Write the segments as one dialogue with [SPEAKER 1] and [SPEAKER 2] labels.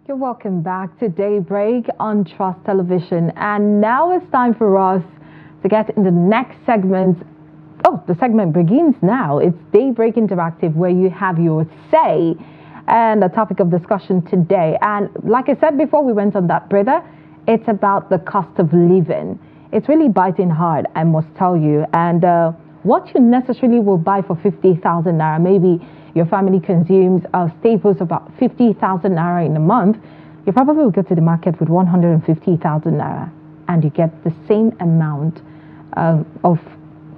[SPEAKER 1] You're welcome back to Daybreak on Trust Television. And now it's time for us to get in the next segment. Oh, the segment begins now. It's Daybreak Interactive, where you have your say and the topic of discussion today. And like I said before we went on that, brother, it's about the cost of living. It's really biting hard, I must tell you. And what you necessarily will buy for 50,000 naira, maybe your family consumes staples about 50,000 naira in a month, you probably will go to the market with 150,000 naira and you get the same amount of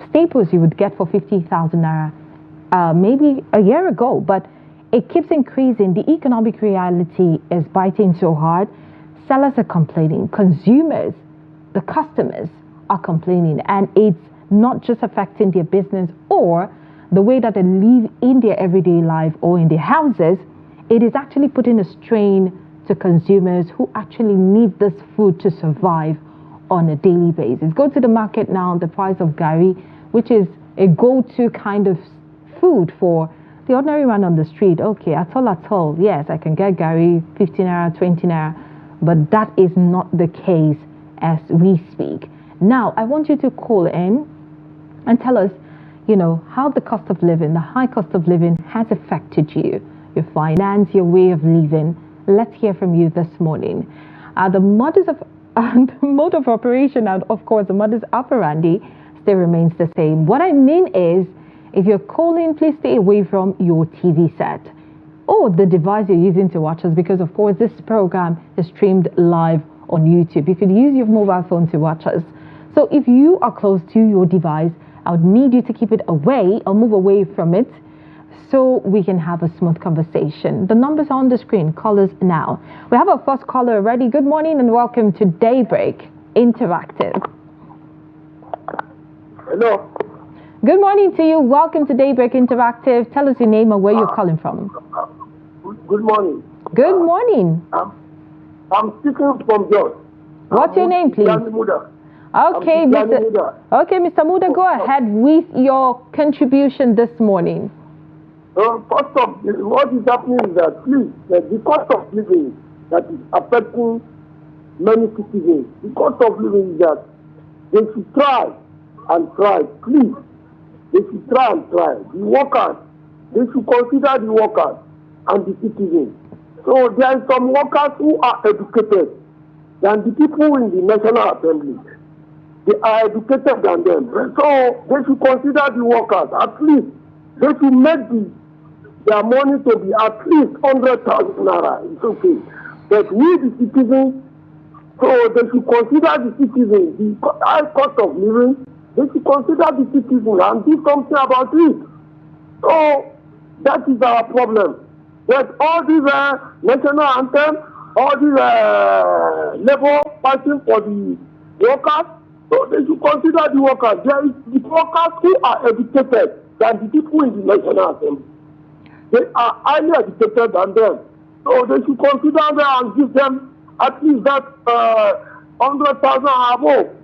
[SPEAKER 1] staples you would get for 50,000 naira maybe a year ago. But it keeps increasing. The economic reality is biting so hard. Sellers are complaining. Consumers, the customers are complaining. And it's not just affecting their business or the way that they live in their everyday life or in their houses. It is actually putting a strain to consumers who actually need this food to survive on a daily basis. Go to the market now, the price of gari, which is a go-to kind of food for the ordinary man on the street. Okay, at all, yes, I can get gari 15 naira, 20 naira, but that is not the case as we speak. Now, I want you to call in and tell us, how the cost of living, the high cost of living has affected you, your finance, your way of living. Let's hear from you this morning. The mode of operation and, of course, the modus operandi still remains the same. What I mean is, if you're calling, please stay away from your TV set or the device you're using to watch us, because, of course, this program is streamed live on YouTube. You could use your mobile phone to watch us. So if you are close to your device, I would need you to keep it away or move away from it so we can have a smooth conversation. The numbers are on the screen. Call us now. We have our first caller already. Good morning and welcome to Daybreak Interactive.
[SPEAKER 2] Hello.
[SPEAKER 1] Good morning to you. Welcome to Daybreak Interactive. Tell us your name and where you're calling from.
[SPEAKER 2] Good morning.
[SPEAKER 1] Good morning.
[SPEAKER 2] I'm speaking from Jos.
[SPEAKER 1] What's your name, please? Okay, Mr. Muda, go ahead with your contribution this morning.
[SPEAKER 2] First off, what is happening is that, please, the cost of living that is affecting many citizens, the cost of living is that they should try and try, please. They should try and try. The workers, they should consider the workers and the citizens. So there are some workers who are educated than the people in the National Assembly. They are educated than them. So they should consider the workers. At least they should make their money to be at least 100,000 naira. It's okay. But we, the citizens, so they should consider the citizens, the high cost of living. They should consider the citizens and do something about it. So that is our problem. But all these national anthem, all these labor fighting for the workers, so they should consider the workers. There is the workers who are educated than the people in the National Assembly. They are highly educated than them. So they should consider them and give them at least that 100,000 above.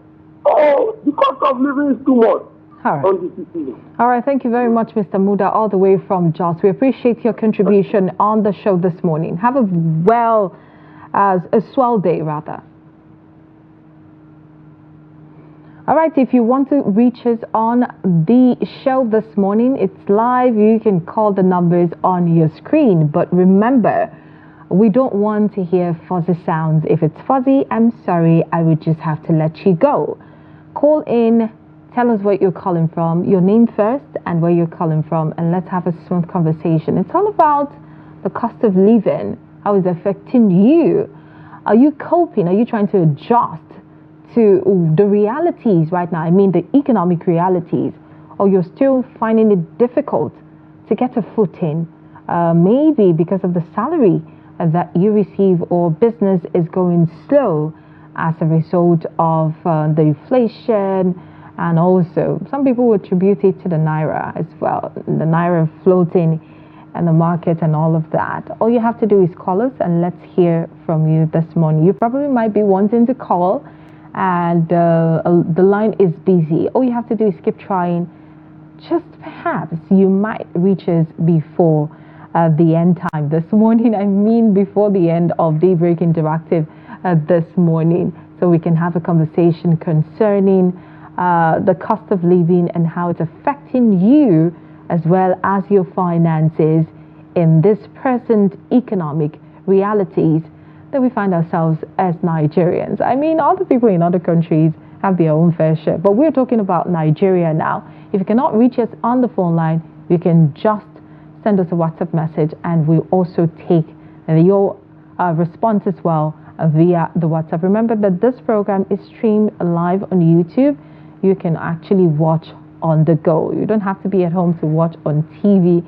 [SPEAKER 2] Oh, the cost of living is too much.
[SPEAKER 1] All right, thank you very much, Mr. Muda, all the way from Jos. We appreciate your contribution on the show this morning. Have a swell day, rather. All right, if you want to reach us on the show this morning, it's live. You can call the numbers on your screen. But remember, we don't want to hear fuzzy sounds. If it's fuzzy, I'm sorry, I would just have to let you go. Call in, tell us where you're calling from, your name first and where you're calling from, and let's have a smooth conversation. It's all about the cost of living, how it's affecting you. Are you coping? Are you trying to adjust to the realities right now? I mean, the economic realities, or you're still finding it difficult to get a footing, maybe because of the salary that you receive, or business is going slow as a result of the inflation, and also some people would attribute it to the naira as well, the naira floating and the market and all of that. All you have to do is call us and let's hear from you this morning. You probably might be wanting to call and the line is busy. All you have to do is keep trying. Just perhaps you might reach us before the end time this morning. I mean, before the end of Daybreak Interactive this morning, so we can have a conversation concerning the cost of living and how it's affecting you as well as your finances in this present economic realities that we find ourselves as Nigerians. I mean, other people in other countries have their own fair share, but we're talking about Nigeria now. If you cannot reach us on the phone line, you can just send us a WhatsApp message, and we'll also take your response as well via the WhatsApp. Remember that this program is streamed live on YouTube. You can actually watch on the go. You don't have to be at home to watch on TV,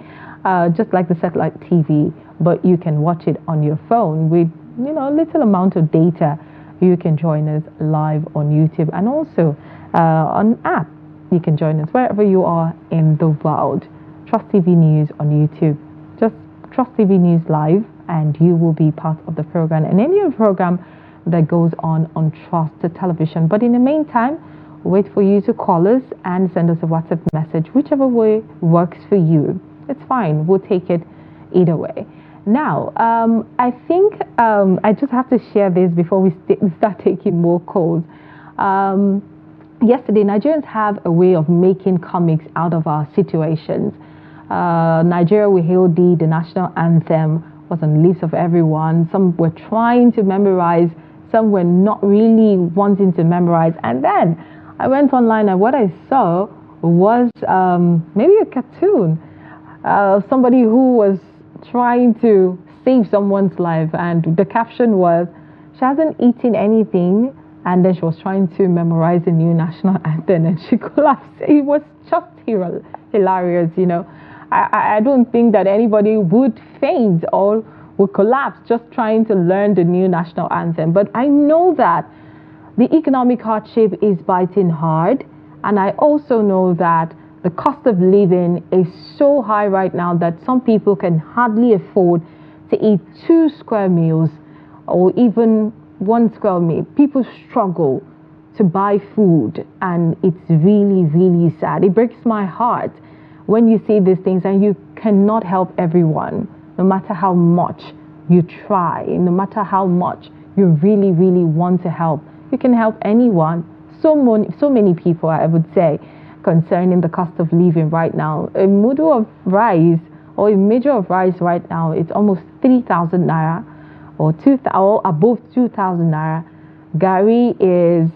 [SPEAKER 1] just like the satellite TV, but you can watch it on your phone with a little amount of data. You can join us live on YouTube, and also on app. You can join us wherever you are in the world. Trust TV News on YouTube. Just Trust TV News Live, and you will be part of the program and any other program that goes on Trust Television. But in the meantime, wait for you to call us and send us a WhatsApp message, whichever way works for you. It's fine. We'll take it either way. Now, I think I just have to share this before we start taking more calls. Yesterday, Nigerians have a way of making comics out of our situations. Nigeria We Hail Thee, the national anthem, was on the lips of everyone. Some were trying to memorize, some were not really wanting to memorize. And then I went online, and what I saw was maybe a cartoon. Somebody who was trying to save someone's life, and the caption was, "She hasn't eaten anything," and then she was trying to memorize the new national anthem, and she collapsed. It was just hilarious, I don't think that anybody would faint or would collapse just trying to learn the new national anthem. But I know that the economic hardship is biting hard, and I also know that the cost of living is so high right now that some people can hardly afford to eat 2 square meals or even 1 square meal. People struggle to buy food, and it's really, really sad. It breaks my heart when you see these things, and you cannot help everyone, no matter how much you try, no matter how much you really, really want to help. You can help anyone. So many people, I would say, concerning the cost of living right now. A mudu of rice or a measure of rice right now, it's almost 3,000 naira or above 2,000 naira. Gari is,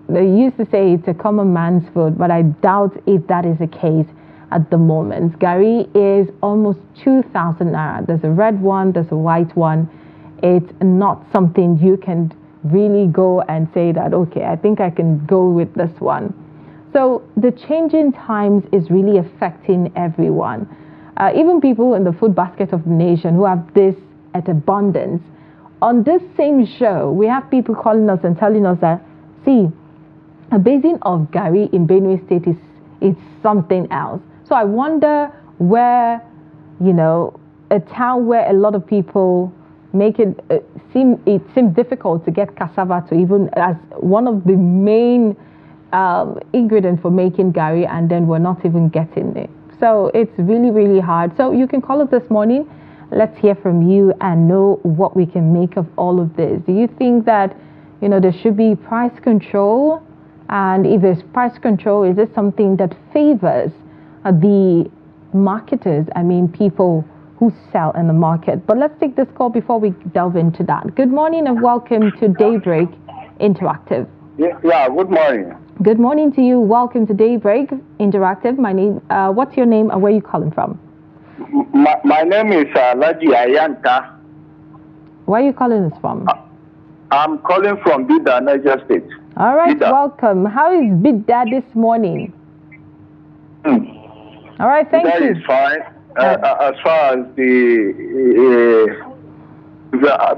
[SPEAKER 1] they used to say it's a common man's food, but I doubt if that is the case at the moment. Gari is almost 2,000 naira. There's a red one, there's a white one. It's not something you can really go and say that, okay, I think I can go with this one. So the changing times is really affecting everyone. Even people in the food basket of the nation who have this at abundance. On this same show, we have people calling us and telling us that, see, a basin of Gari in Benue State is something else. So I wonder where, a town where a lot of people make it seem difficult to get cassava to even as one of the main ingredient for making Gari, and then we're not even getting it. So it's really, really hard. So you can call us this morning. Let's hear from you and know what we can make of all of this. Do you think that, there should be price control? And if there's price control, is it something that favors the marketers? I mean, people who sell in the market. But let's take this call before we delve into that. Good morning and welcome to Daybreak Interactive.
[SPEAKER 2] Yeah, good morning.
[SPEAKER 1] Good morning to you. Welcome to Daybreak Interactive. My name, what's your name and where are you calling from?
[SPEAKER 2] My name is Mardia Umar.
[SPEAKER 1] Where are you calling us from?
[SPEAKER 2] I'm calling from Bida, Niger State.
[SPEAKER 1] All right,
[SPEAKER 2] Bida.
[SPEAKER 1] welcome. How is Bida this morning? All right, thank you.
[SPEAKER 2] Bida is fine. As far as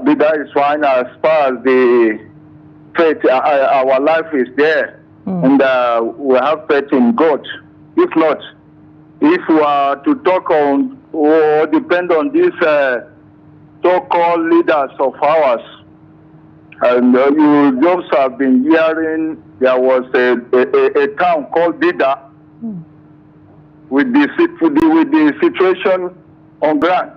[SPEAKER 2] Bida is fine. As far as the faith, our life is there, and we have faith in God. If not, if we are to talk on or depend on these so-called leaders of ours, and you just have been hearing there was a town called Bida with the situation on ground.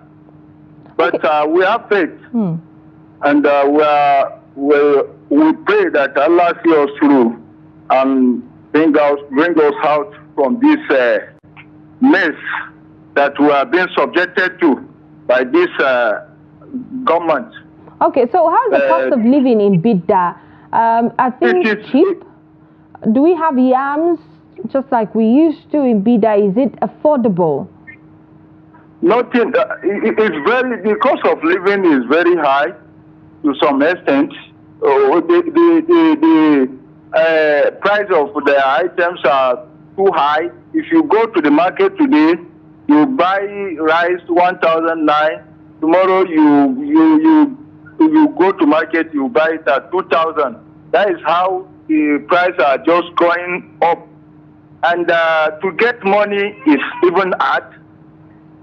[SPEAKER 3] But we have faith, and we pray that Allah see us through and bring us out from this mess that we are being subjected to by this government.
[SPEAKER 1] Okay, so how's the cost of living in Bidda? I think it's cheap. Do we have yams just like we used to in Bidda? Is it affordable?
[SPEAKER 3] Nothing. The cost of living is very high to some extent. The price of the items are too high. If you go to the market today, you buy rice 1,009. Tomorrow you go to market, you buy it at 2,000. That is how the prices are just going up, and to get money is even hard.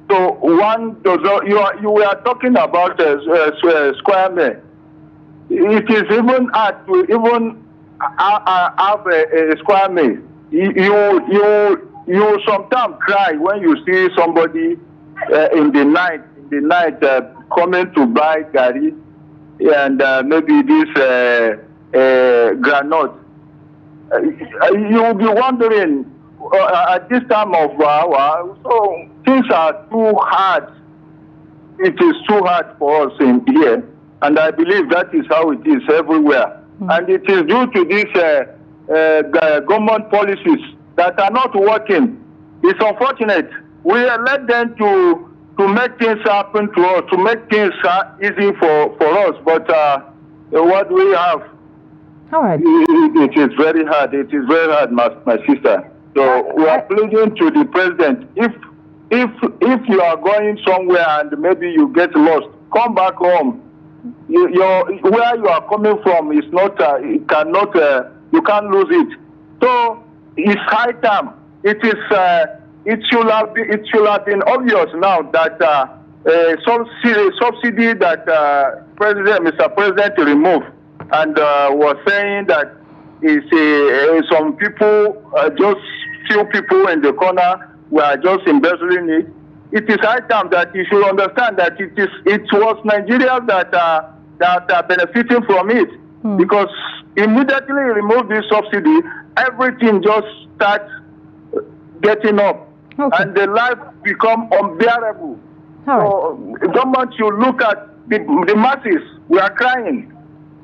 [SPEAKER 3] So one does not. You were talking about square meal. It is even hard to even have a square meal. You sometimes cry when you see somebody in the night coming to buy gari and maybe this granite. You will be wondering at this time of hour, so things are too hard. It is too hard for us in here, and I believe that is how it is everywhere. And it is due to these government policies that are not working. It's unfortunate. We let them to make things happen to us, to make things easy for us. But what we have,
[SPEAKER 1] all right,
[SPEAKER 3] it is very hard. It is very hard, my sister. So we are pleading to the president. If you are going somewhere and maybe you get lost, come back home. Where you are coming from is not. You can't lose it. So it's high time. It should have been obvious now that subsidy that Mr. President removed and was saying that some people, just few people in the corner were just embezzling it. It is high time that you should understand that it was Nigerians that are benefiting from it, because immediately remove this subsidy, everything just starts getting up, and the life become unbearable. So government should look at the masses. We are crying.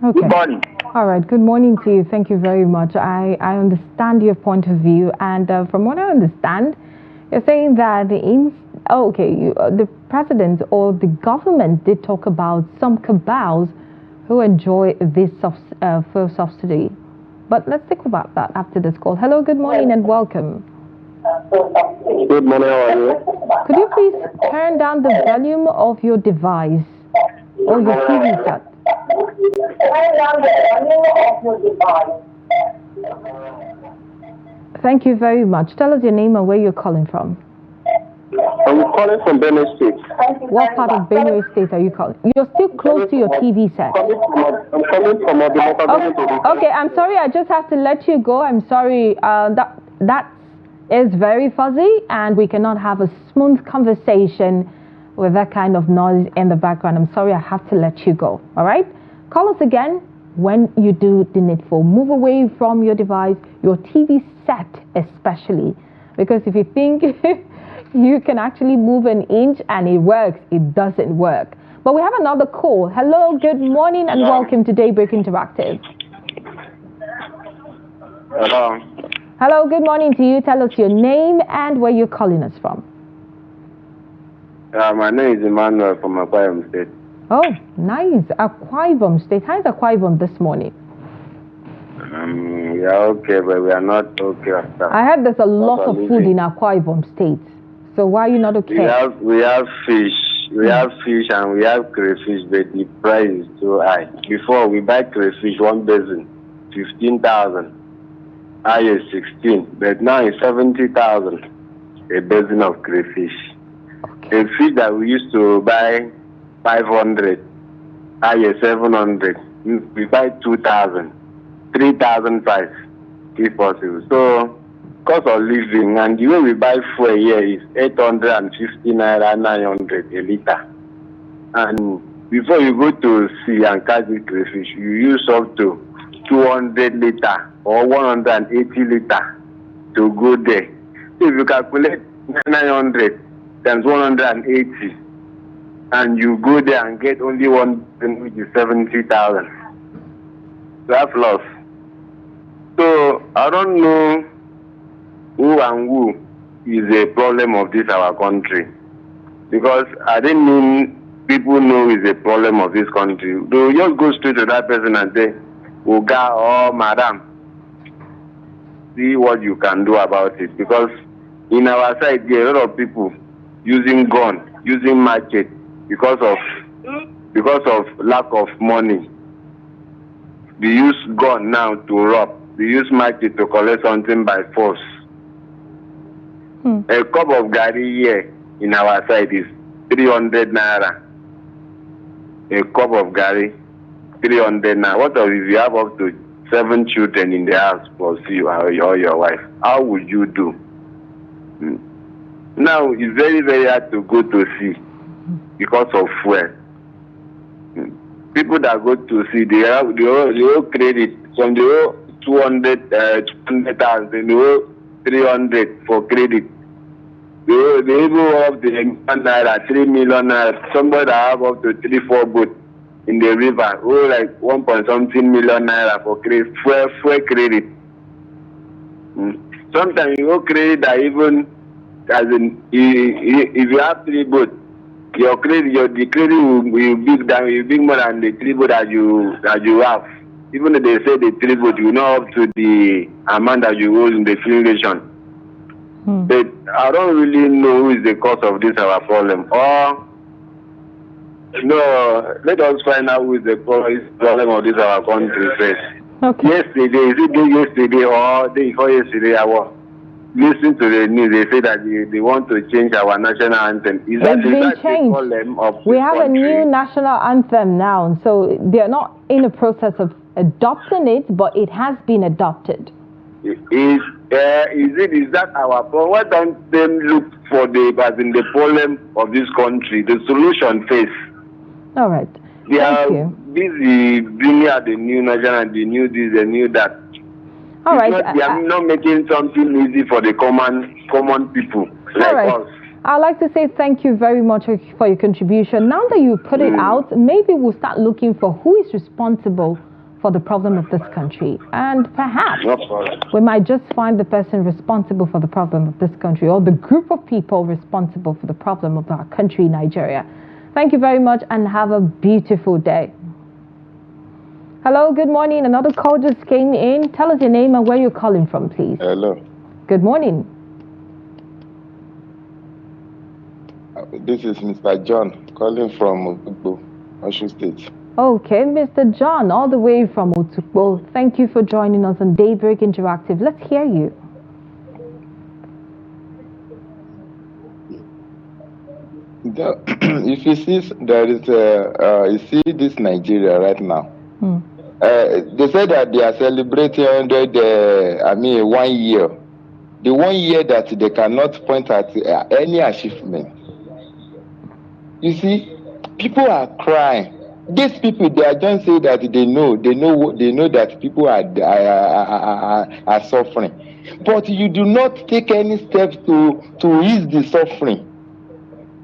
[SPEAKER 3] Good morning.
[SPEAKER 1] All right. Good morning to you. Thank you very much. I understand your point of view, and from what I understand, you're saying that the president or the government did talk about some cabals who enjoy this fuel subsidy. But let's think about that after this call. Hello, good morning and welcome.
[SPEAKER 4] Good morning, how are you?
[SPEAKER 1] Could you please turn down the volume of your device or your TV set?
[SPEAKER 4] Turn down the volume of your device.
[SPEAKER 1] Thank you very much. Tell us your name and where you're calling from.
[SPEAKER 4] I'm calling from Benue State.
[SPEAKER 1] What part of Benue State are you calling? You're still close to your TV set.
[SPEAKER 4] I'm calling from
[SPEAKER 1] Okay, I'm sorry. I just have to let you go. I'm sorry. That is very fuzzy, and we cannot have a smooth conversation with that kind of noise in the background. I'm sorry. I have to let you go. All right? Call us again when you do the needful. Move away from your device, your TV set especially, because if you think you can actually move an inch and it works, it doesn't work. But we have another call. Hello, good morning and welcome to Daybreak Interactive.
[SPEAKER 4] Hello.
[SPEAKER 1] Hello, good morning to you. Tell us your name and where you're calling us from.
[SPEAKER 4] My name is Emmanuel from Akwa Ibom State.
[SPEAKER 1] Oh, nice. Akwa Ibom State. How is Akwa Ibom this morning?
[SPEAKER 4] We are okay, but we are not okay.
[SPEAKER 1] I heard there's a lot of food in Akwa Ibom State. So why are you not okay?
[SPEAKER 4] We have fish. We have fish and we have crayfish, but the price is too high. Before we buy crayfish, one basin, 15,000. I is 16, but now it's 70,000. A basin of crayfish. Okay. A fish that we used to buy 500, I is 700. We buy 2,000, 3,005, if possible. So cost of living and the way we buy fuel here is 850 naira, 900 a liter. And before you go to sea and catch the crayfish, you use up to 200 liter or 180 liter to go there. So if you calculate 900 times 180, and you go there and get only one, which is 70,000. That's loss. So I don't know who and who is a problem of this our country, because I didn't mean people know is a problem of this country. They will just go straight to that person and say, Oga or Madam, see what you can do about it. Because in our side there are a lot of people using gun, using machete because of lack of money. They use gun now to rob. They use machete to collect something by force. A cup of gari here in our side is 300 naira. A cup of gari, 300 naira. What if you have up to 7 children in the house plus you or your wife? How would you do? Now it's very, very hard to go to sea because of fuel. People that go to sea, they owe credit from the owe 200,000, they owe 300 for credit. They even have the naira, 3 million naira. Somebody that have up to 3-4 boats in the river, owe like 1.something million naira for credit, fuel credit. Sometimes you owe credit that even as in if you have 3 boats, the credit will big more than the 3 boats that you have. Even if they say the 3 boats, you know up to the amount that you owe in the filiation. But I don't really know who is the cause of this our problem. Or no, let us find out who is the problem of this our country first.
[SPEAKER 1] Okay.
[SPEAKER 4] Yesterday or day before yesterday, I was listening to the news. They say that they want to change our national anthem. Is that the problem of
[SPEAKER 1] we have
[SPEAKER 4] country?
[SPEAKER 1] a new national anthem now, so they are not in the process of adopting it, but it has been adopted.
[SPEAKER 4] Is that our problem? Why don't they look for the problem of this country, the solution first?
[SPEAKER 1] All right.
[SPEAKER 4] They
[SPEAKER 1] Thank
[SPEAKER 4] are
[SPEAKER 1] you.
[SPEAKER 4] busy bringing out the new national, the new this, the new that.
[SPEAKER 1] All right.
[SPEAKER 4] They are not making something easy for the common people like us.
[SPEAKER 1] I'd like to say thank you very much for your contribution. Now that you put it out, maybe we'll start looking for who is responsible for the problem of this country. And perhaps we might just find the person responsible for the problem of this country, or the group of people responsible for the problem of our country, Nigeria. Thank you very much and have a beautiful day. Hello, good morning. Another call just came in. Tell us your name and where you're calling from, please.
[SPEAKER 5] Hello.
[SPEAKER 1] Good morning.
[SPEAKER 5] This is Mr. John calling from Osun State.
[SPEAKER 1] Okay, Mr. John, all the way from Otukpo. Thank you for joining us on Daybreak Interactive. Let's hear you.
[SPEAKER 5] If you see, you see this Nigeria right now. They said that they are celebrating 1 year. The 1 year that they cannot point at any achievement. You see, people are crying. These people, they are just saying that they know that people are suffering, but you do not take any steps to ease the suffering.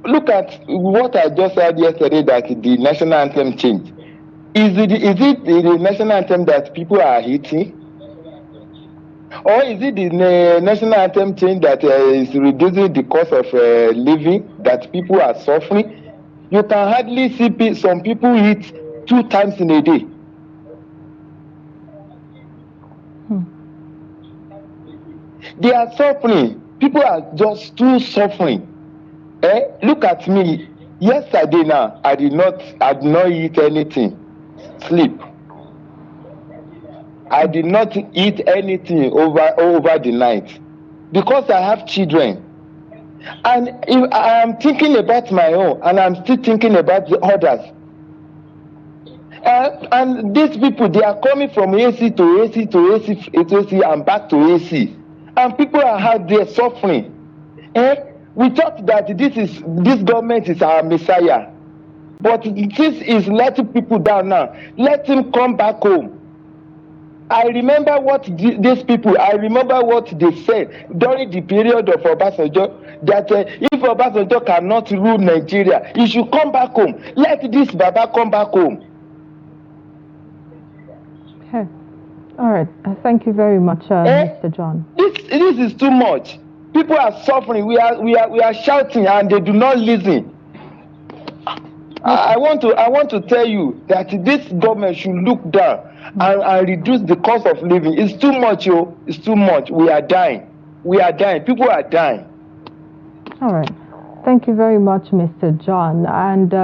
[SPEAKER 5] Look at what I just said yesterday, that the national anthem changed. Is it the national anthem that people are hating? Or is it the national anthem change that is reducing the cost of living, that people are suffering? You can hardly see some people eat 2 times in a day. They are suffering. People are just too suffering. Look at me. Yesterday now, I did not eat anything. Sleep. I did not eat anything over the night because I have children. And if I am thinking about my own, and I'm still thinking about the others. And these people, they are coming from AC to AC to AC to AC and back to AC. And people are out there suffering. We thought that this government is our messiah. But this is letting people down now. Let him come back home. I remember what these people, I remember what they said during the period of Obasanjo, that if Obasanjo cannot rule Nigeria, he should come back home. Let this Baba come back home.
[SPEAKER 1] Okay. All right. Thank you very much, Mr. John.
[SPEAKER 5] This is too much. People are suffering. We are shouting and they do not listen. I want to tell you that this government should look down and reduce the cost of living. It's too much, yo. It's too much. We are dying. We are dying. People are dying.
[SPEAKER 1] All right. Thank you very much, Mr. John. And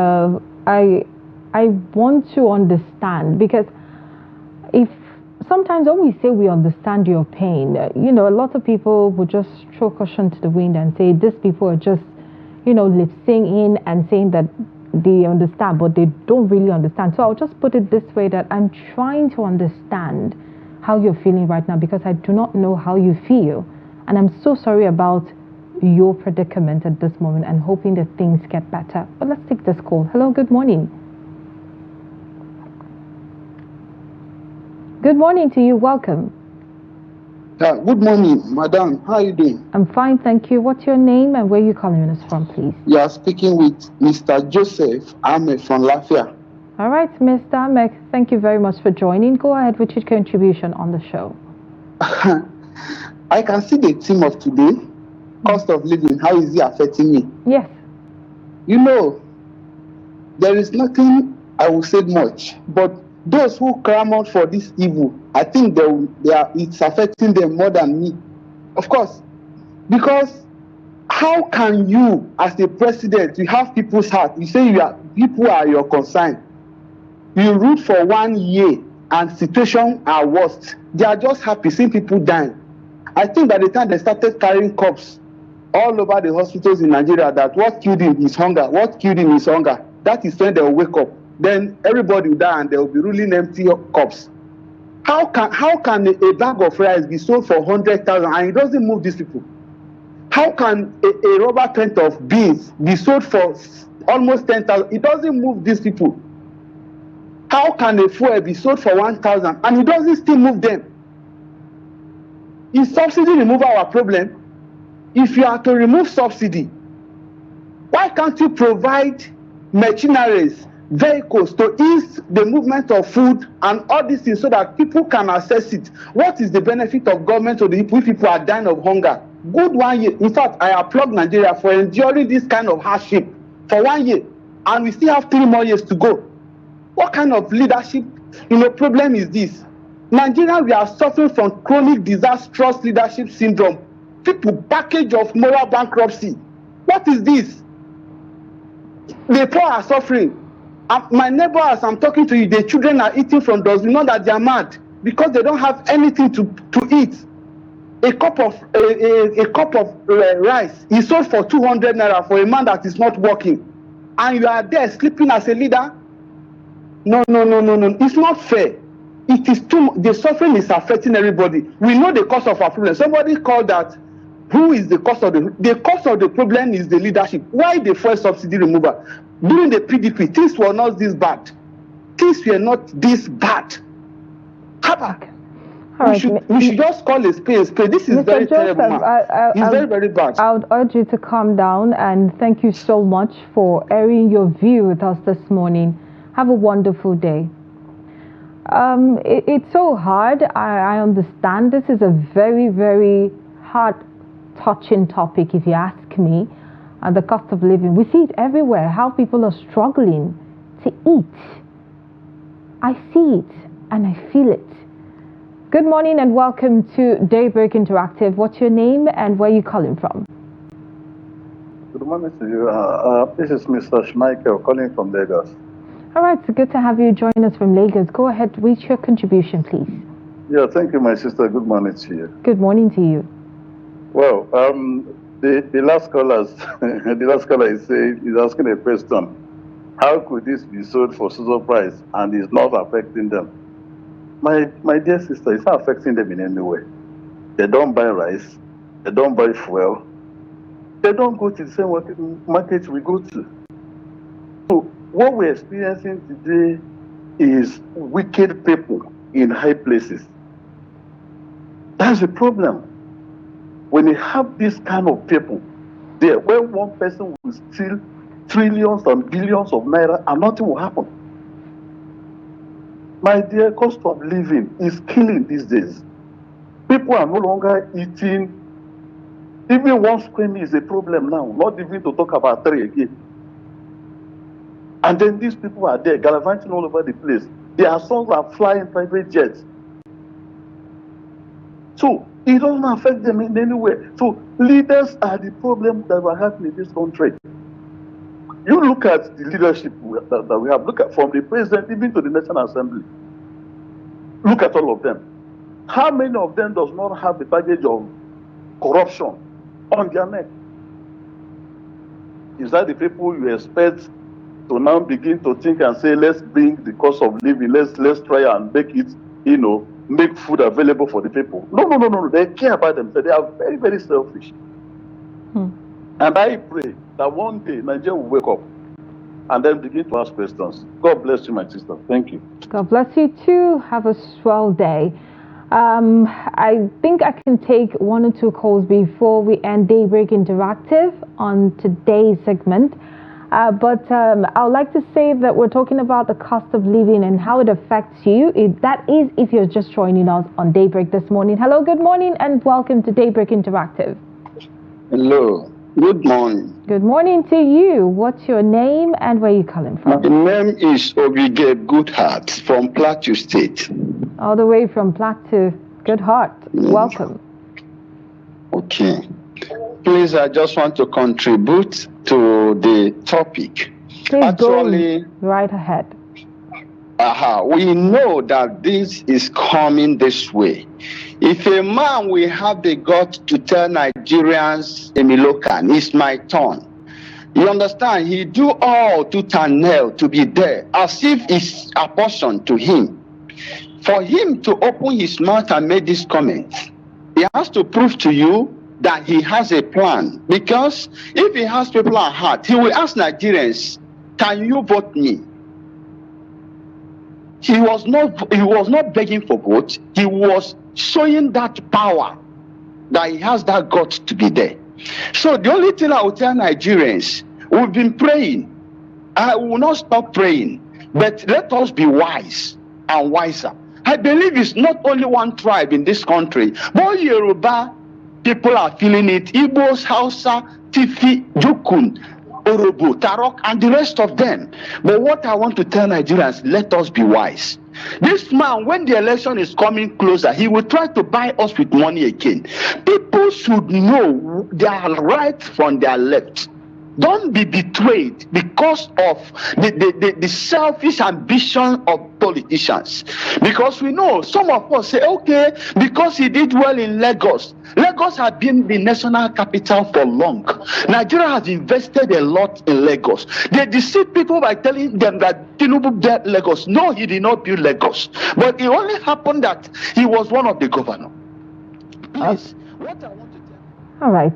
[SPEAKER 1] I want to understand, because if sometimes when we say we understand your pain, a lot of people would just throw caution to the wind and say these people are just, lip singing and saying that they understand, but they don't really understand. So I'll just put it this way, that I'm trying to understand how you're feeling right now, because I do not know how you feel. And I'm so sorry about your predicament at this moment, and hoping that things get better. But let's take this call. Hello, good morning. Good morning to you. Welcome.
[SPEAKER 6] Good morning, madam. How are you doing?
[SPEAKER 1] I'm fine, thank you. What's your name and where are you calling us from, please?
[SPEAKER 6] You are speaking with Mr. Joseph Ahmed from Lafia.
[SPEAKER 1] All right, Mr. Ahmed, thank you very much for joining. Go ahead with your contribution on the show.
[SPEAKER 6] I can see the theme of today, cost of living. How is it affecting me?
[SPEAKER 1] Yes.
[SPEAKER 6] There is nothing I will say much, but those who clamored for this evil, I think it's affecting them more than me. Of course, because how can you, as a president, you have people's heart, you say people are your concern, you root for 1 year and situation are worst. They are just happy seeing people dying. I think by the time they started carrying corpses all over the hospitals in Nigeria, that what killed him is hunger, that is when they will wake up. Then everybody will die and they will be ruling empty cups. How can a bag of rice be sold for 100,000 and it doesn't move these people? How can a rubber pint of beans be sold for almost 10,000? It doesn't move these people. How can a fuel be sold for 1,000 and it doesn't still move them? Is subsidy remove our problem? If you are to remove subsidy, why can't you provide machineries, vehicles to ease the movement of food and all these things so that people can access it? What is the benefit of government to the people if people are dying of hunger? Good 1 year. In fact, I applaud Nigeria for enduring this kind of hardship for 1 year, and we still have 3 more years to go. What kind of leadership, problem is this? Nigeria, we are suffering from chronic disastrous leadership syndrome. People package of moral bankruptcy. What is this? The poor are suffering. My neighbor, as I'm talking to you, the children are eating from those. You know that they are mad because they don't have anything to eat. A cup of rice is sold for 200 naira for a man that is not working, and you are there sleeping as a leader. No. It's not fair. It is the suffering is affecting everybody. We know the cause of our problem. Somebody called that. Who is the cause of the cause of the problem is the leadership. Why the fuel subsidy removal? During the PDP, things were not this bad. Things were not this bad. We should just call a spade a spade. This is
[SPEAKER 1] Mr.
[SPEAKER 6] very
[SPEAKER 1] Joseph,
[SPEAKER 6] terrible. It's very, very bad.
[SPEAKER 1] I would urge you to calm down, and thank you so much for airing your view with us this morning. Have a wonderful day. It's so hard. I understand. This is a very, very heart-touching topic, if you ask me. The cost of living. We see it everywhere, how people are struggling to eat. I see it and I feel it. Good morning and welcome to Daybreak Interactive. What's your name and where are you calling from?
[SPEAKER 7] Good morning to you. This is Mr. Schmeichel calling from Lagos.
[SPEAKER 1] All right, so good to have you join us from Lagos. Go ahead with your contribution, please.
[SPEAKER 7] Yeah, thank you, my sister. Good morning to you.
[SPEAKER 1] Good morning to you.
[SPEAKER 7] Well, the last caller is asking a question. How could this be sold for social price and is not affecting them? My dear sister, it's not affecting them in any way. They don't buy rice. They don't buy fuel. They don't go to the same market we go to. So what we're experiencing today is wicked people in high places. That's the problem. When you have this kind of people, there, where one person will steal trillions and billions of naira and nothing will happen. My dear, cost of living is killing these days. People are no longer eating. Even one square meal is a problem now, not even to talk about 3 again. And then these people are there gallivanting all over the place. Their sons are flying private jets. So it doesn't affect them in any way. So leaders are the problem that we're having in this country. You look at the leadership that we have. Look at from the president even to the National Assembly. Look at all of them. How many of them does not have the baggage of corruption on their neck? Is that the people you expect to now begin to think and say, let's bring the cost of living, let's try and make it, make food available for the people? No. They care about themselves. They are very, very selfish. And I pray that one day Nigeria will wake up and then begin to ask questions. God bless you, my sister. Thank you.
[SPEAKER 1] God bless you too. Have a swell day. I think I can take 1 or 2 calls before we end Daybreak Interactive on today's segment. But I would like to say that we're talking about the cost of living and how it affects you. That is if you're just joining us on Daybreak this morning. Hello, good morning, and welcome to Daybreak Interactive.
[SPEAKER 8] Hello, good morning.
[SPEAKER 1] Good morning to you. What's your name and where are you calling from?
[SPEAKER 8] My name is Obige Goodheart from Plateau State.
[SPEAKER 1] All the way from Plateau. Good heart. Welcome.
[SPEAKER 8] Okay. Please, I just want to contribute to the topic.
[SPEAKER 1] Please go right ahead.
[SPEAKER 8] We know that this is coming this way. If a man will have the guts to tell Nigerians, Emilokan, it's my turn. You understand? He do all to nail to be there, as if it's apportioned to him. For him to open his mouth and make this comment, he has to prove to you that he has a plan. Because if he has people at heart, he will ask Nigerians, can you vote me? He was not begging for votes. He was showing that power, that he has that guts to be there. So the only thing I will tell Nigerians, we've been praying. I will not stop praying, but let us be wise and wiser. I believe it's not only one tribe in this country, but Yoruba people are feeling it. Igbos, Hausa, Tifi, Jukun, Orobo, Tarok, and the rest of them. But what I want to tell Nigerians, let us be wise. This man, when the election is coming closer, he will try to buy us with money again. People should know their right from their left. Don't be betrayed because of the selfish ambition of politicians. Because we know some of us say, okay, because he did well in Lagos. Lagos has been the national capital for long. Nigeria has invested a lot in Lagos. They deceive people by telling them that Tinubu built Lagos. No, he did not build Lagos. But it only happened that he was one of the governors. Please, what I want to tell you.
[SPEAKER 1] All right.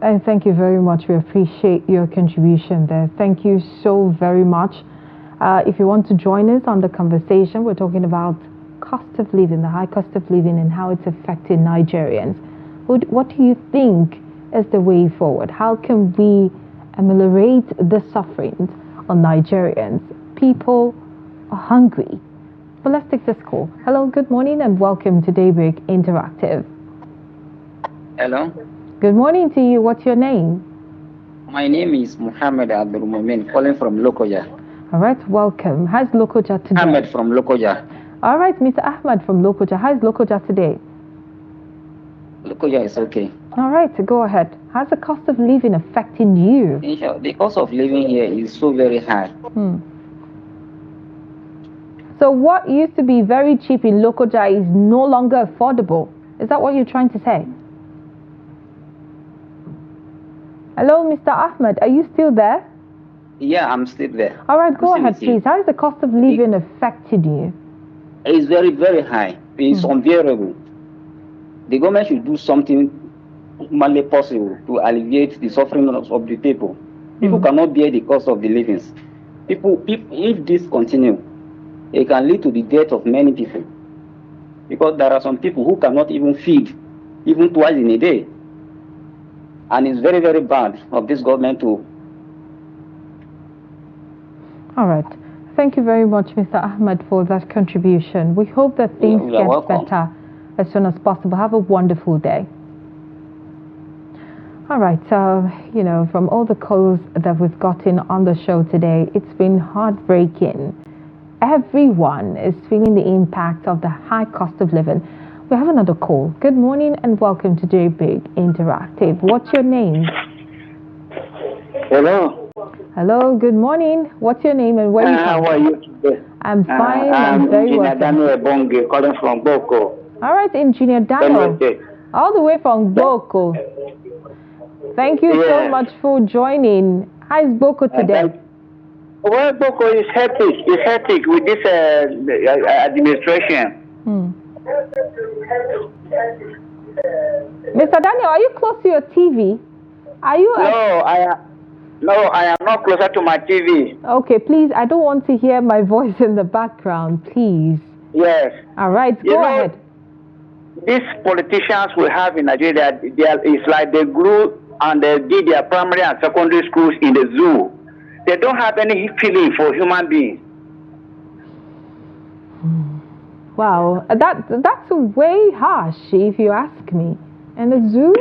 [SPEAKER 1] And thank you very much. We appreciate your contribution there. Thank you so very much. If you want to join us on the conversation, we're talking about cost of living, the high cost of living, and how it's affecting Nigerians. What do you think is the way forward? How can we ameliorate the sufferings on Nigerians? People are hungry. But let's take this call. Hello, good morning, and welcome to Daybreak Interactive.
[SPEAKER 9] Hello.
[SPEAKER 1] Good morning to you. What's your name?
[SPEAKER 9] My name is Muhammad Abdul Mumin, calling from Lokoja.
[SPEAKER 1] All right, welcome. How's Lokoja today?
[SPEAKER 9] Ahmed from Lokoja.
[SPEAKER 1] All right, Mr. Ahmed from Lokoja. How's Lokoja today?
[SPEAKER 9] Lokoja is okay.
[SPEAKER 1] All right, go ahead. How's the cost of living affecting you?
[SPEAKER 9] The cost of living here is so very high.
[SPEAKER 1] So what used to be very cheap in Lokoja is no longer affordable. Is that what you're trying to say? Hello, Mr. Ahmed, are you still there?
[SPEAKER 9] Yeah, I'm still there.
[SPEAKER 1] All right, go ahead, please. How is the cost of living affecting you?
[SPEAKER 9] It's very, very high. It's unbearable. The government should do something humanly possible to alleviate the suffering of the people. People cannot bear the cost of the living. People, if this continue, it can lead to the death of many people. Because there are some people who cannot even feed, even twice in a day. And it's very, very bad of this government to.
[SPEAKER 1] All right. Thank you very much, Mr. Ahmed, for that contribution. We hope that things get better as soon as possible. Have a wonderful day. All right. You know, from all the calls that we've gotten on the show today, it's been heartbreaking. Everyone is feeling the impact of the high cost of living. We have another call. Good morning and welcome to Daybreak Interactive. What's your name?
[SPEAKER 10] Hello.
[SPEAKER 1] Hello, good morning. What's your name and where are you from?
[SPEAKER 10] How are you today?
[SPEAKER 1] I'm fine. I'm very well.
[SPEAKER 10] Daniel Bonge, calling from Boko.
[SPEAKER 1] All right, Engineer Daniel. All the way from Boko. Thank you so much for joining. How is Boko today?
[SPEAKER 10] Well, Boko is hectic. It's hectic with this administration.
[SPEAKER 1] Mr. Daniel, are you close to your TV? Are you?
[SPEAKER 10] No, I am not closer to my TV.
[SPEAKER 1] Okay, please. I don't want to hear my voice in the background, please.
[SPEAKER 10] Yes.
[SPEAKER 1] All right, go ahead.
[SPEAKER 10] These politicians we have in Nigeria, it's like they grew and they did their primary and secondary schools in the zoo. They don't have any feeling for human beings.
[SPEAKER 1] Wow, that's way harsh, if you ask me. And the zoo?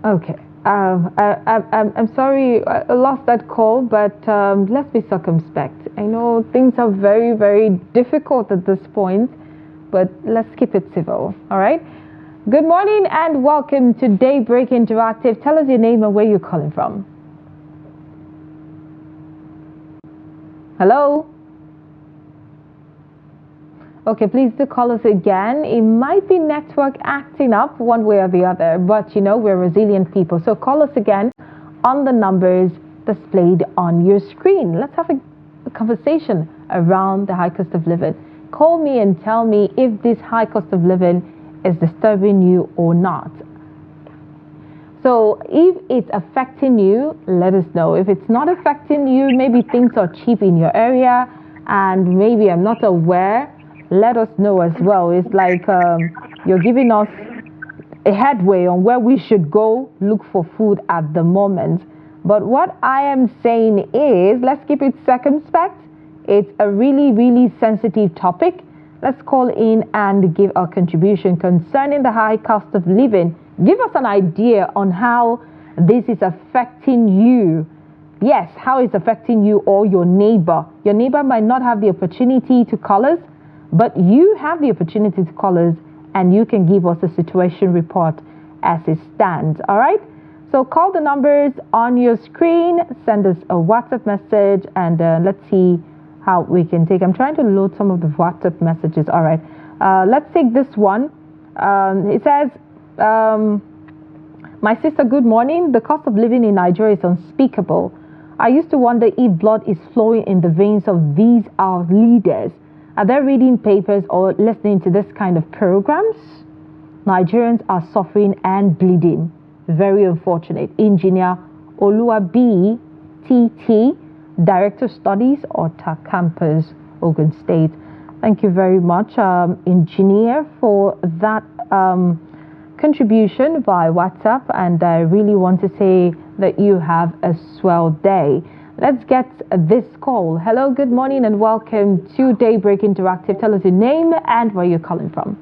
[SPEAKER 1] Okay. I'm sorry I lost that call, but let's be circumspect. I know things are very, very difficult at this point, but let's keep it civil, all right? Good morning and welcome to Daybreak Interactive. Tell us your name and where you're calling from. Hello? Okay, please do call us again. It might be network acting up one way or the other, but you know, we're resilient people. So call us again on the numbers displayed on your screen. Let's have a conversation around the high cost of living. Call me and tell me if this high cost of living is disturbing you or not. So if it's affecting you, let us know. If it's not affecting you, maybe things are cheap in your area and maybe I'm not aware, let us know as well. It's like you're giving us a headway on where we should go look for food at the moment. But what I am saying is, let's keep it circumspect. It's a really, really sensitive topic. Let's call in and give our contribution concerning the high cost of living. Give us an idea on how this is affecting you. Yes, how it's affecting you or your neighbor. Your neighbor might not have the opportunity to call us, but you have the opportunity to call us and you can give us a situation report as it stands, all right? So call the numbers on your screen, send us a WhatsApp message, and let's see how we can take. I'm trying to load some of the WhatsApp messages, all right. Let's take this one. It says, my sister, good morning. The cost of living in Nigeria is unspeakable. I used to wonder if blood is flowing in the veins of these our leaders. Are they reading papers or listening to this kind of programs? Nigerians are suffering and bleeding. Very unfortunate. Engineer Oluwabi TT, Director of Studies, Ota Campus, Ogun State. Thank you very much, Engineer, for that contribution via WhatsApp. And I really want to say that you have a swell day. Let's get this call. Hello, good morning and welcome to Daybreak Interactive. Tell us your name and where you're calling from.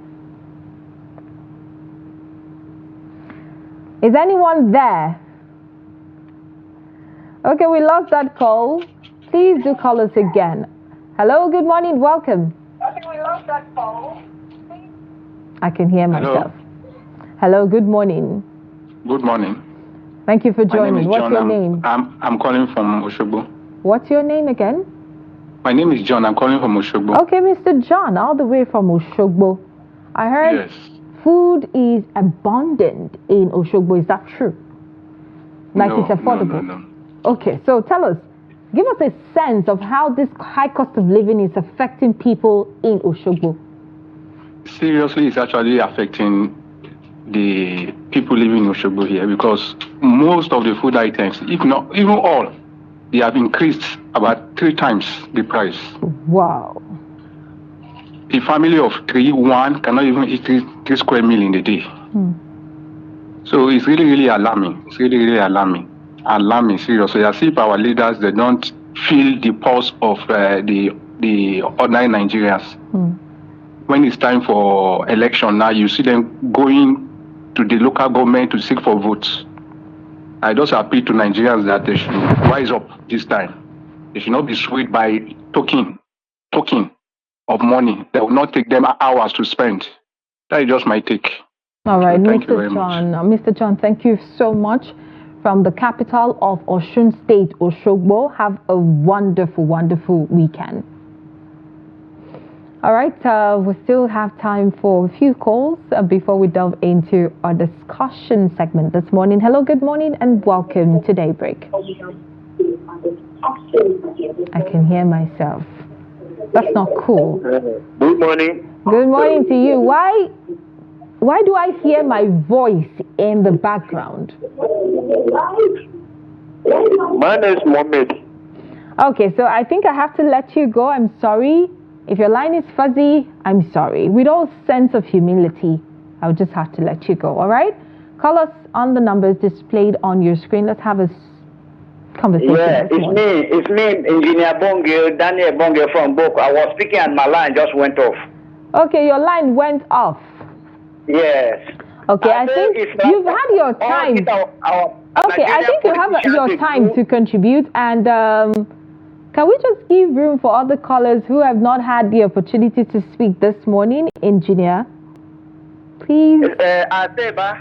[SPEAKER 1] Is anyone there? Okay, we lost that call. Please do call us again. Hello, good morning, welcome. Okay, we lost that call. I can hear myself. Hello, good morning.
[SPEAKER 11] Good morning.
[SPEAKER 1] Thank you for joining. What's your name?
[SPEAKER 11] I'm calling from Oshogbo.
[SPEAKER 1] What's your name again?
[SPEAKER 11] My name is John. I'm calling from Oshogbo.
[SPEAKER 1] Okay, Mr. John, all the way from Oshogbo. I heard food is abundant in Oshogbo. Is that true? Like it's affordable?
[SPEAKER 11] No.
[SPEAKER 1] Okay, so tell us, give us a sense of how this high cost of living is affecting people in Oshogbo.
[SPEAKER 11] Seriously, it's actually affecting the people living in Oshogbo here because most of the food items, if not even all, they have increased about 3 times the price.
[SPEAKER 1] Wow.
[SPEAKER 11] A family of 1 cannot even eat 3 square meal in a day. So it's really, really alarming. It's really, really alarming. Alarming, seriously. As if our leaders, they don't feel the pulse of the ordinary Nigerians. When it's time for election now, you see them going to the local government to seek for votes. I just appeal to Nigerians that they should rise up this time. They should not be swayed by token of money that will not take them hours to spend. That is just my take.
[SPEAKER 1] All right,
[SPEAKER 11] So thank you very
[SPEAKER 1] Mr. John.
[SPEAKER 11] much.
[SPEAKER 1] Mr. John, thank you so much. From the capital of Osun State, Osogbo, have a wonderful, wonderful weekend. All right, we still have time for a few calls before we delve into our discussion segment this morning. Hello, good morning, and welcome to Daybreak. I can hear myself. That's not cool.
[SPEAKER 3] Good morning.
[SPEAKER 1] Good morning to you. Why do I hear my voice in the background?
[SPEAKER 3] My name is Mohammed.
[SPEAKER 1] Okay, so I think I have to let you go. I'm sorry. If your line is fuzzy, I'm sorry. With all sense of humility, I'll just have to let you go, all right? Call us on the numbers displayed on your screen. Let's have a conversation.
[SPEAKER 10] Yeah, it's me, Engineer Bonge, Daniel Bonge from Boko. I was speaking and my line just went off.
[SPEAKER 1] Okay, your line went off.
[SPEAKER 10] Yes.
[SPEAKER 1] Okay, I think you've had your time. Okay, I think you have your time to contribute, and can we just give room for other callers who have not had the opportunity to speak this morning, Engineer? Please.
[SPEAKER 10] Ateba.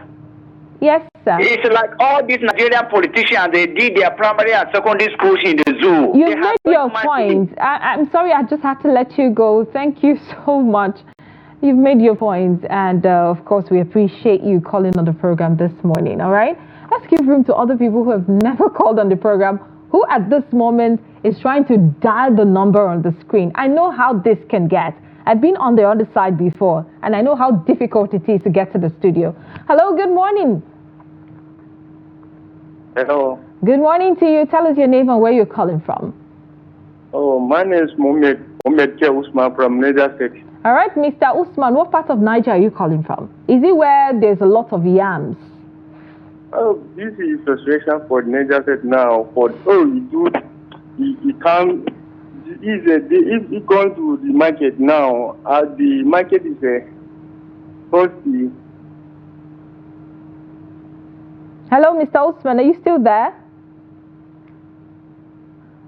[SPEAKER 1] Yes, sir.
[SPEAKER 10] It's like all these Nigerian politicians, they did their primary and secondary schools in the zoo.
[SPEAKER 1] You've made your point. I'm sorry, I just had to let you go. Thank you so much. You've made your point, and of course, we appreciate you calling on the program this morning, all right? Let's give room to other people who have never called on the program, who at this moment is trying to dial the number on the screen. I know how this can get. I've been on the other side before, and I know how difficult it is to get to the studio. Hello, good morning.
[SPEAKER 3] Hello.
[SPEAKER 1] Good morning to you. Tell us your name and where you're calling from.
[SPEAKER 3] Oh, my name is Mohammed Usman from Niger State.
[SPEAKER 1] All right, Mr. Usman, what part of Niger are you calling from? Is it where there's a lot of yams?
[SPEAKER 3] Oh, this is a situation for Niger State now. You can't. If you go to the market now, the market is costly.
[SPEAKER 1] Hello, Mr. Usman, are you still there?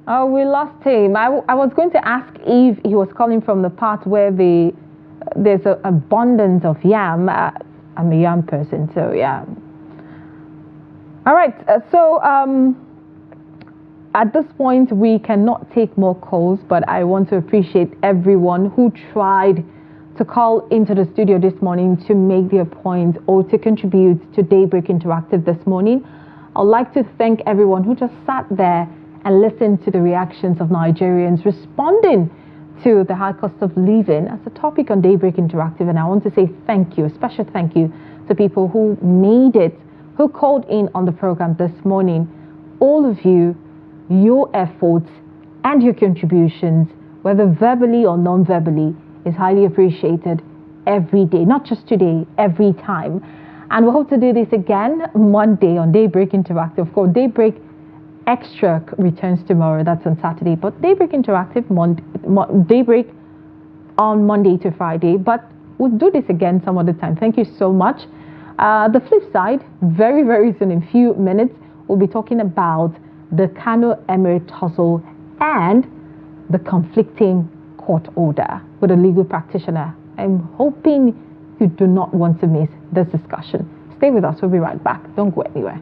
[SPEAKER 1] Oh, we lost him. I was going to ask if he was calling from the part where there's an abundance of yam. I'm a yam person, so yeah. All right, at this point, we cannot take more calls, but I want to appreciate everyone who tried to call into the studio this morning to make their point or to contribute to Daybreak Interactive this morning. I'd like to thank everyone who just sat there and listened to the reactions of Nigerians responding to the high cost of living as a topic on Daybreak Interactive. And I want to say thank you, a special thank you to people who made it, who called in on the program this morning. All of you, your efforts and your contributions, whether verbally or non-verbally, is highly appreciated every day, not just today, every time. And we hope to do this again Monday on Daybreak Interactive. Of course, Daybreak Extra returns tomorrow, that's on Saturday, but Daybreak Interactive, Daybreak on Monday to Friday, but we'll do this again some other time. Thank you so much. The flip side, very, very soon, in a few minutes, we'll be talking about the Kano Emirate tussle and the conflicting court order with a legal practitioner. I'm hoping you do not want to miss this discussion. Stay with us. We'll be right back. Don't go anywhere.